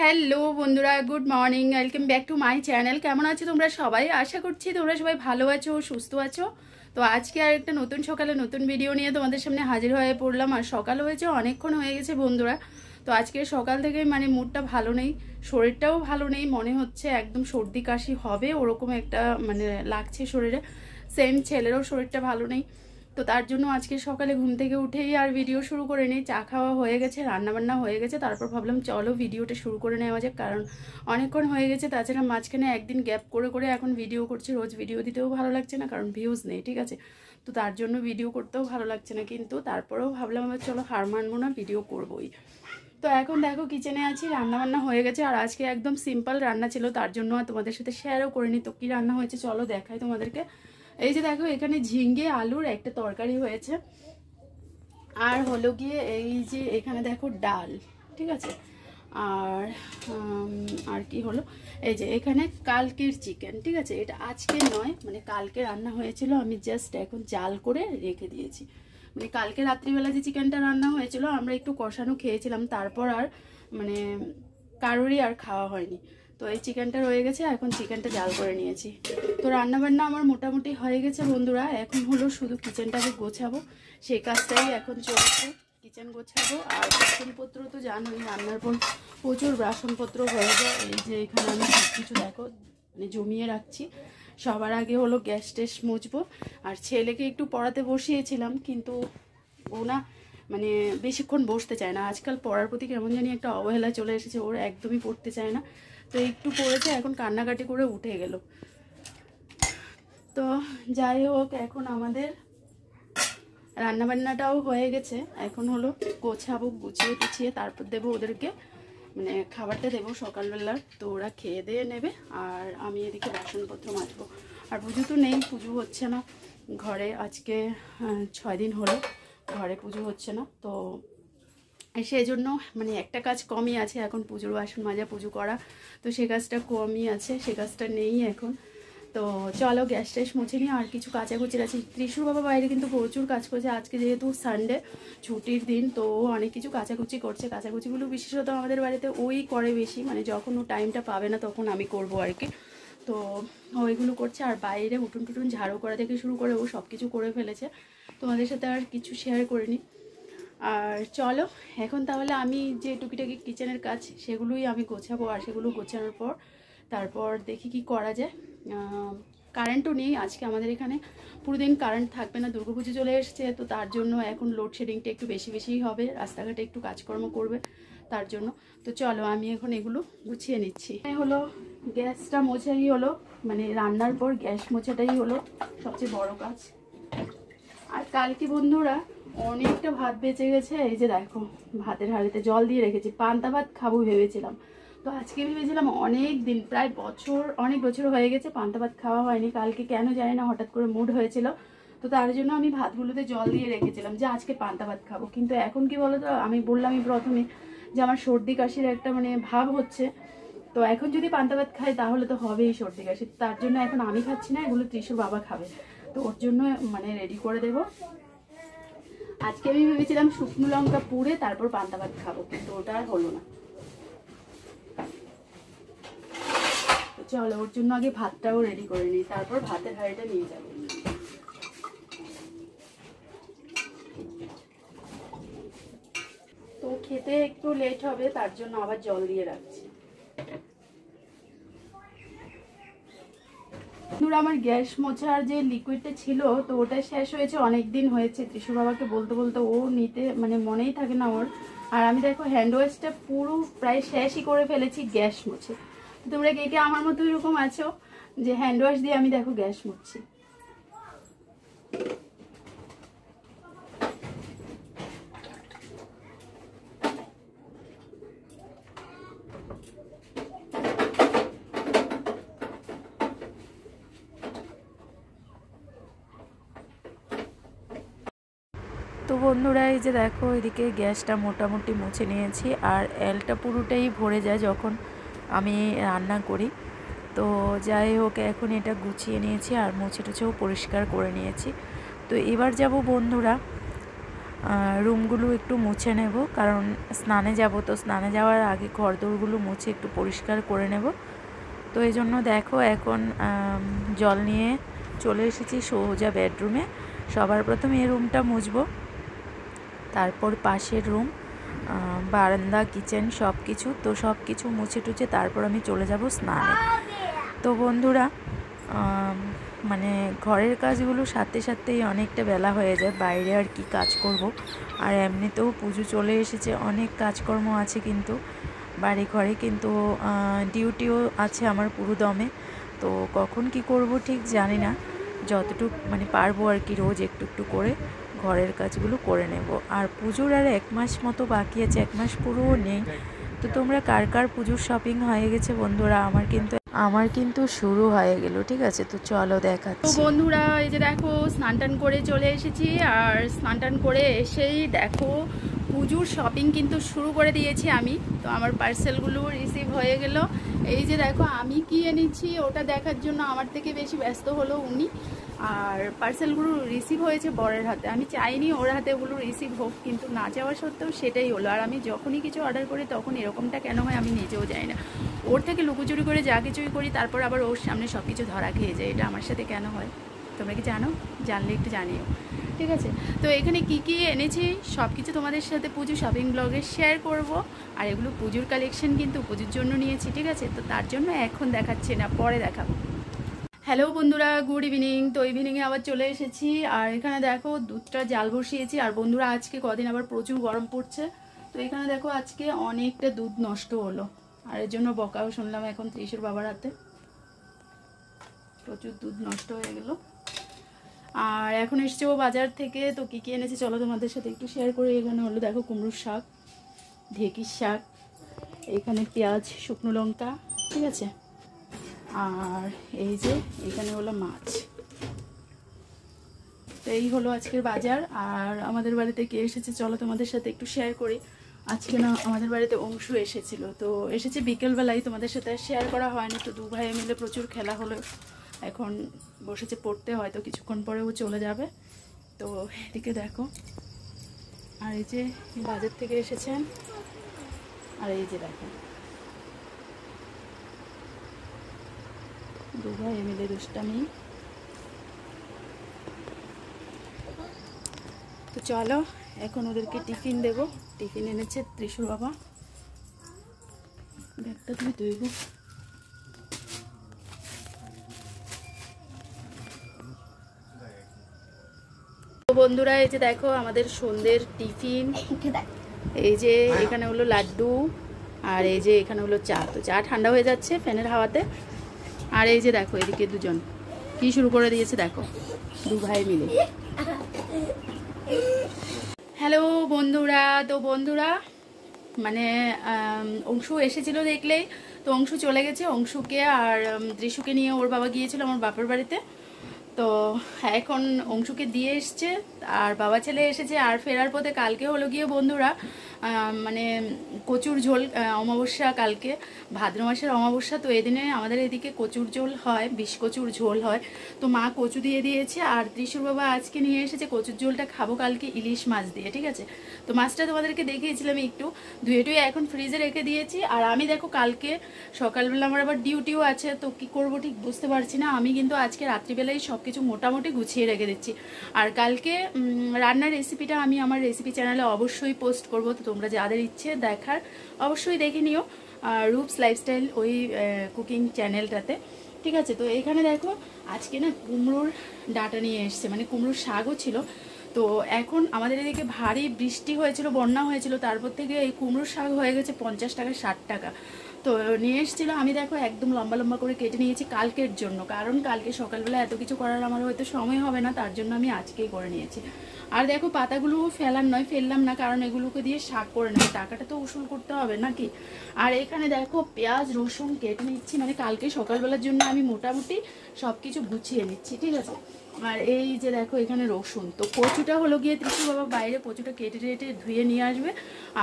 Hello বন্ধুরা, good morning, welcome back to my channel. কেমন আছো তোমরা সবাই? আশা করছি তোমরা সবাই ভালো আছো, সুস্থ আছো। তো আজকে আর একটা নতুন সকালে নতুন ভিডিও নিয়ে তোমাদের সামনে হাজির হয়ে পড়লাম। আর সকাল হয়েছে, অনেকক্ষণ হয়ে গেছে বন্ধুরা। তো আজকে সকাল থেকে মানে মুডটা ভালো নেই, শরীরটাও ভালো নেই, মনে হচ্ছে একদম সর্দি কাশি হবে ওরকম একটা মানে লাগছে শরীরে। সেম ছেলেরও শরীরটা ভালো নেই। তো তার জন্য আজকে সকালে ঘুম থেকে উঠেই আর ভিডিও শুরু করে নিই। চা খাওয়া হয়ে গেছে, রান্নাবান্না হয়ে গেছে, তারপর ভাবলাম চলো ভিডিওটা শুরু করে নেওয়া যাক, কারণ অনেকক্ষণ হয়ে গেছে। তাছাড়া মাঝখানে একদিন গ্যাপ করে করে এখন ভিডিও করছি, রোজ ভিডিও দিতেও ভালো লাগছে না, কারণ ভিউজ নেই, ঠিক আছে। তো তার জন্য ভিডিও করতেও ভালো লাগছে না, কিন্তু তারপরেও ভাবলাম আবার চলো হার মানবো না, ভিডিও করবোই। তো এখন দেখো কিচেনে আছি, রান্নাবান্না হয়ে গেছে। আর আজকে একদম সিম্পল রান্না ছিল, তার জন্য আর তোমাদের সাথে শেয়ারও করিনি। তো কী রান্না হয়েছে চলো দেখাই তোমাদেরকে। এই যে দেখো, এখানে ঝিঙ্গে আলুর একটা তরকারি হয়েছে, আর হলো গিয়ে এই যে এখানে দেখো ডাল, ঠিক আছে। আর আর কি হলো, এই যে এখানে কালকের চিকেন, ঠিক আছে। এটা আজকে নয়, মানে কালকে রান্না হয়েছিল, আমি জাস্ট এখন জাল করে রেখে দিয়েছি। মানে কালকে রাত্রিবেলা যে চিকেনটা রান্না হয়েছিল আমরা একটু কষানো খেয়েছিলাম, তারপর আর মানে কারোরই আর খাওয়া হয়নি। তো এই চিকেনটা রয়ে গেছে, এখন চিকেনটা জাল করে নিয়েছি। তো রান্নাবান্না আমার মোটামুটি হয়ে গেছে বন্ধুরা। এখন হলো শুধু কিচেনটাকে গোছাবো, সেই কাজটাই এখন চলছে। কিচেন গোছাবো, আর বাসনপত্র তো জানোই, রান্নার পর প্রচুর বাসনপত্র হয়ে যায়। এই যে এখানে আমি সব কিছু দেখো মানে জমিয়ে রাখছি। সবার আগে হলো গ্যাস ট্যাস মুছবো। আর ছেলেকে একটু পড়াতে বসিয়েছিলাম, কিন্তু ও না মানে বেশিক্ষণ বসতে চায় না। আজকাল পড়ার প্রতি কেমন জানি একটা অবহেলা চলে এসেছে, ওর একদমই পড়তে চায় না। তো একটু পড়েছে, এখন কান্নাকাটি করে উঠে গেল। তো যাই হোক, এখন আমাদের রান্নাবান্নাটাও হয়ে গেছে। এখন হলো গোছাবো, গুছিয়ে টুছিয়ে তারপর দেবো ওদেরকে, মানে খাবারটা দেবো সকালবেলার। তো ওরা খেয়ে দিয়ে নেবে, আর আমি এদিকে বাসনপত্র মাজবো। আর পুজো তো নেই, পুজো হচ্ছে না ঘরে। আজকে 6 দিন হলো ঘরে পুজো হচ্ছে না। তো সেই জন্য মানে একটা কাজ কমই আছে এখন, পুজোর বাসন মাজা, পুজো করা। তো সে কাজটা কমই আছে, সে কাজটা নেই এখন। তো চলো গ্যাস ট্যাস মুছে নিই। আর কিছু কাচাকুচির আছে। ত্রিশুর বাবা বাইরে কিন্তু প্রচুর কাজ করছে, আজকে যেহেতু সানডে ছুটির দিন, তো অনেক কিছু কাচাকুচি করছে। কাচাকুচিগুলো বিশেষত আমাদের বাড়িতে ওই করে বেশি, মানে যখন ও টাইমটা পাবে না তখন আমি করব আর কি। তো ওইগুলো করছে। আর বাইরে উঠুন টুটুন ঝাড়ু করা থেকে শুরু করে ও সব কিছু করে ফেলেছে। তোমাদের সাথে আর কিছু শেয়ার করিনি। আর চলো এখন তাহলে আমি যে টুকিটাকি কিচেনের কাজ সেগুলোই আমি গোছাবো। আর সেগুলো গোছানোর পর তারপর দেখি কি করা যায়। কারেন্টও নেই আজকে আমাদের এখানে, পুরো দিন কারেন্ট থাকবে না। দুর্গাপুজো চলে এসছে, তো তার জন্য এখন লোডশেডিংটা একটু বেশি বেশিই হবে, রাস্তাঘাটে একটু কাজকর্ম করবে তার জন্য। তো চলো আমি এখন এগুলো গুছিয়ে নিচ্ছি। হলো গ্যাসটা মোছাই হলো, মানে রান্নার পর গ্যাস মোছাটাই হলো সবচেয়ে বড় কাজ। আর কালকে বন্ধুরা অনেকটা ভাত বেঁচে গেছে। এই যে দেখো ভাতের হাঁড়িতে জল দিয়ে রেখেছি, পান্তা ভাত খাবো ভেবেছিলাম। তো আজকে ভেবেছিলাম অনেক দিন, প্রায় অনেক বছর হয়ে গেছে পান্তা ভাত খাওয়া হয়নি। কালকে কেন জানি না হঠাৎ করে মুড হয়েছিল, তো তার জন্য আমি ভাতগুলোতে জল দিয়ে রেখেছিলাম যে আজকে পান্তা ভাত খাবো। কিন্তু এখন কি বলো তো, আমি বললামই প্রথমে যে আমার সর্দি কাশির একটা মানে ভাব হচ্ছে। তো এখন যদি পান্তা ভাত খাই তাহলে তো হবেই সর্দি কাশি। তার জন্য এখন আমি খাচ্ছি না, এগুলো ত্রিশুর বাবা খাবে। তো ওর জন্য মানে রেডি করে দেবো। আজকে আমি ভেবেছিলাম শুকনো লঙ্কা পুড়ে তারপর পান্তা ভাত খাবো, কিন্তু ওটা আর হলো না। চলো ওর জন্য আগে ভাতটাও রেডি করে নিই, তারপর ভাতের হাঁড়িটা নিয়ে যাবো। তো খেতে একটু লেট হবে, তার জন্য আবার জল দিয়ে রাখছি। আমার গ্যাস মোছার যে লিকুইডটা ছিল, তো ওটা শেষ হয়েছে, অনেক দিন হয়েছে। ত্রিশু বাবাকে বলতে বলতে ও নিতে মানে মনেই থাকে না ওর। আর আমি দেখো হ্যান্ড ওয়াশটা পুরো প্রায় শেষই করে ফেলেছি গ্যাস মুছে। তো তোমরা কে কে আমার মতো এরকম আছো যে হ্যান্ড ওয়াশ দিয়ে আমি দেখো গ্যাস মুছছি। তো বন্ধুরা এই যে দেখো এদিকে গ্যাসটা মোটামুটি মুছে নিয়েছি। আর এলটা পুরোটাই ভরে যায় যখন আমি রান্না করি। তো যাই হোক এখন এটা গুছিয়ে নিয়েছি আর মুছে টুছেও পরিষ্কার করে নিয়েছি। তো এবার যাব বন্ধুরা রুমগুলো একটু মুছে নেব, কারণ স্নানে যাব, তো স্নানে যাওয়ার আগে ঘরদোরগুলো মুছে একটু পরিষ্কার করে নেব। তো এই জন্য দেখো এখন জল নিয়ে চলে এসেছি সোজা বেডরুমে। সবার প্রথমে এই রুমটা মুছবো, তারপর পাশের রুম, বারান্দা, কিচেন সব কিছু। তো সব কিছু মুছে টুছে তারপর আমি চলে যাব স্নানে। তো বন্ধুরা, মানে ঘরের কাজগুলো সাথে সাথেই অনেকটা বেলা হয়ে যায়, বাইরে আর কি কাজ করব। আর এমনিতেও পুজো চলে এসেছে, অনেক কাজকর্ম আছে কিন্তু বাড়ি ঘরে, কিন্তু ডিউটিও আছে আমার পুরো দমে। তো কখন কি করব ঠিক জানি না, যতটুকু মানে পারবো আর কি রোজ একটু একটু করে ঘরের কাজগুলো করে নেব। আর পুজোর আর 1 মাস মতো বাকি আছে, 1 মাস পুরোও নেই। তো তোমরা কার কার পুজোর শপিং হয়ে গেছে বন্ধুরা? আমার কিন্তু শুরু হয়ে গেল, ঠিক আছে? তো চলো তো দেখাচ্ছি। বন্ধুরা, এই যে দেখো স্নান টান করে চলে এসেছি। আর স্নান টান করে এসেই দেখো পুজোর শপিং কিন্তু শুরু করে দিয়েছি আমি। তো আমার পার্সেলগুলো রিসিভ হয়ে গেল। এই যে দেখো আমি কি এনেছি ওটা দেখার জন্য আমার থেকে বেশি ব্যস্ত হলো উনি। আর পার্সেলগুলো রিসিভ হয়েছে বরের হাতে। আমি চাইনি ওর হাতে ওগুলো রিসিভ হোক, কিন্তু না চাওয়া সত্ত্বেও সেটাই হলো। আর আমি যখনই কিছু অর্ডার করি তখন এরকমটা কেন হয় আমি নিজেও জানি না। ওর থেকে লুকোচুরি করে যা কিছুই করি, তারপর আবার ওর সামনে সব কিছু ধরা খেয়ে যায়। এটা আমার সাথে কেন হয় তোমরা কি জানো? জানলে একটু জানিও, ঠিক আছে? তো এখানে কি কি এনেছি সব কিছু তোমাদের সাথে পুজো শপিং ব্লগে শেয়ার করব। আর এগুলো পুজোর কালেকশন, কিন্তু পুজোর জন্য নিয়েছি, ঠিক আছে? তো তার জন্য এখন দেখাচ্ছি না, পরে দেখাবো। হ্যালো বন্ধুরা, গুড ইভিনিং। তো ইভিনিংয়ে আবার চলে এসেছি। আর এখানে দেখো দুধটা জাল বসিয়েছি। আর বন্ধুরা, আজকে কদিন আবার প্রচুর গরম পড়ছে। তো এখানে দেখো আজকে অনেকটা দুধ নষ্ট হলো। আর এর জন্য বকাও শুনলাম এখন ত্রিশুর বাবার হাতে, প্রচুর দুধ নষ্ট হয়ে গেল। আর এখন এসছে ও বাজার থেকে। তো কী কী এনেছে চলো তোমাদের সাথে একটু শেয়ার করি। এখানে হলো দেখো কুমড়োর শাক, ঢেঁকির শাক, এখানে পেঁয়াজ, শুকনো লঙ্কা, ঠিক আছে? আর এই যে এখানে হলো মাছ। তো এই হলো আজকের বাজার। আর আমাদের বাড়িতে কে এসেছে চলো তোমাদের সাথে একটু শেয়ার করি। আজকে না আমাদের বাড়িতে অংশু এসেছিল। তো এসেছে বিকেলবেলায়, তোমাদের সাথে শেয়ার করা হয়নি। তো দু ভাই মিলে প্রচুর খেলা হলো। এখন বসেছে পড়তে, হয়তো কিছুক্ষণ পরেও চলে যাবে। তো এদিকে দেখো, আর এই যে বাজার থেকে এসেছেন। আর এই যে দেখো দু ভাই মিলে দুষ্টামি। তো চলো এখন ওদেরকে টিফিন দেবো। টিফিন এনেছে ত্রিশুর বাবা। ব্যাগটা তুমি তৈব। তো বন্ধুরা, এই যে দেখো আমাদের সন্ধ্যের টিফিন। এই যে এখানে হলো লাড্ডু, আর এই যে এখানে হলো চা। তো চা ঠান্ডা হয়ে যাচ্ছে ফ্যানের হাওয়াতে। আর এই যে দেখো এদিকে দুজন কি শুরু করে দিয়েছে দেখো, দু ভাই মিলে। হ্যালো বন্ধুরা। তো বন্ধুরা, মানে অংশু এসেছিল দেখলেই। তো অংশু চলে গেছে। অংশুকে আর ত্রিশুকে নিয়ে ওর বাবা গিয়েছিল আমার বাপের বাড়িতে। তো এখন অংশুকে দিয়ে এসছে, আর বাবা ছেলে এসেছে। আর ফেরার পথে কালকে হলো গিয়ে বন্ধুরা মানে কচুর ঝোল, অমাবস্যা কালকে, ভাদ্র মাসের অমাবস্যা। তো এদিনে আমাদের এদিকে কচুর ঝোল হয়, বিষ কচুর ঝোল হয়। তো মা কচু দিয়ে দিয়েছে। আর ত্রিশুর বাবা আজকে নিয়ে এসেছে কচুর ঝোলটা খাবো কালকে ইলিশ মাছ দিয়ে, ঠিক আছে? তো মাছটা তোমাদেরকে দেখিয়েছিলাম একটু, ধুয়ে টুয়ে এখন ফ্রিজে রেখে দিয়েছি। আর আমি দেখো কালকে সকালবেলা আমার আবার ডিউটিও আছে। তো কি করব ঠিক বুঝতে পারছি না। আমি কিন্তু আজকে রাত্রিবেলায় সব কিছু মোটামুটি গুছিয়ে রেখে দিচ্ছি। আর কালকে রান্নার রেসিপিটা আমি আমার রেসিপি চ্যানেলে অবশ্যই পোস্ট করব। তো তোমরা যাদের ইচ্ছে দেখার অবশ্যই দেখে নিও, রূপস লাইফস্টাইল ওই কুকিং চ্যানেলটাতে, ঠিক আছে? তো এখানে দেখো আজকে না কুমড়োর ডাঁটা নিয়ে এসছে, মানে কুমড়োর শাকও ছিল। তো এখন আমাদের এদিকে ভারী বৃষ্টি হয়েছিল, বন্যা হয়েছিল, তারপর থেকে এই কুমড়োর শাক হয়ে গেছে 50 টাকা 60 টাকা। তো নিয়ে এসেছিলো, আমি দেখো একদম লম্বা লম্বা করে কেটে নিয়েছি কালকের জন্য, কারণ কালকে সকালবেলা এত কিছু করার আমার হয়তো সময় হবে না, তার জন্য আমি আজকেই করে নিয়েছি। আর দেখো পাতাগুলো ফেলার নয়, ফেললাম না, কারণ এগুলোকে দিয়ে শাক করে নেবে, টাকাটা তো উসুল করতে হবে নাকি। আর এখানে দেখো পেঁয়াজ রসুন কেটে নিচ্ছি, মানে কালকে সকালবেলার জন্য আমি মোটামুটি সব কিছু গুছিয়ে নিচ্ছি, ঠিক আছে? আর এই যে দেখো এখানে রসুন। তো কচুটা হলো গিয়ে ত্রিশু বাবা বাইরে কচুটা কেটে কেটে ধুয়ে নিয়ে আসবে,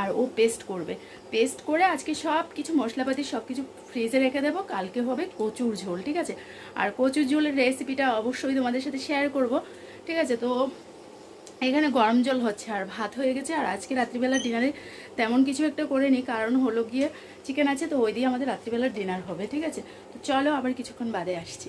আর ও পেস্ট করবে। পেস্ট করে আজকে সব কিছু মশলাপাতি সব কিছু ফ্রিজে রেখে দেবো, কালকে হবে কচুর ঝোল, ঠিক আছে? আর কচুর ঝোলের রেসিপিটা অবশ্যই তোমাদের সাথে শেয়ার করব, ঠিক আছে? তো এখানে গরম জল হচ্ছে আর ভাত হয়ে গেছে। আর আজকে রাত্রিবেলা ডিনারে তেমন কিছু একটা করে নিই, কারণ হলো গিয়ে চিকেন আছে, তো ওই দিয়ে আমাদের রাত্রিবেলা ডিনার হবে। ঠিক আছে, তো চলো আবার কিছুক্ষণ বাদে আসছি।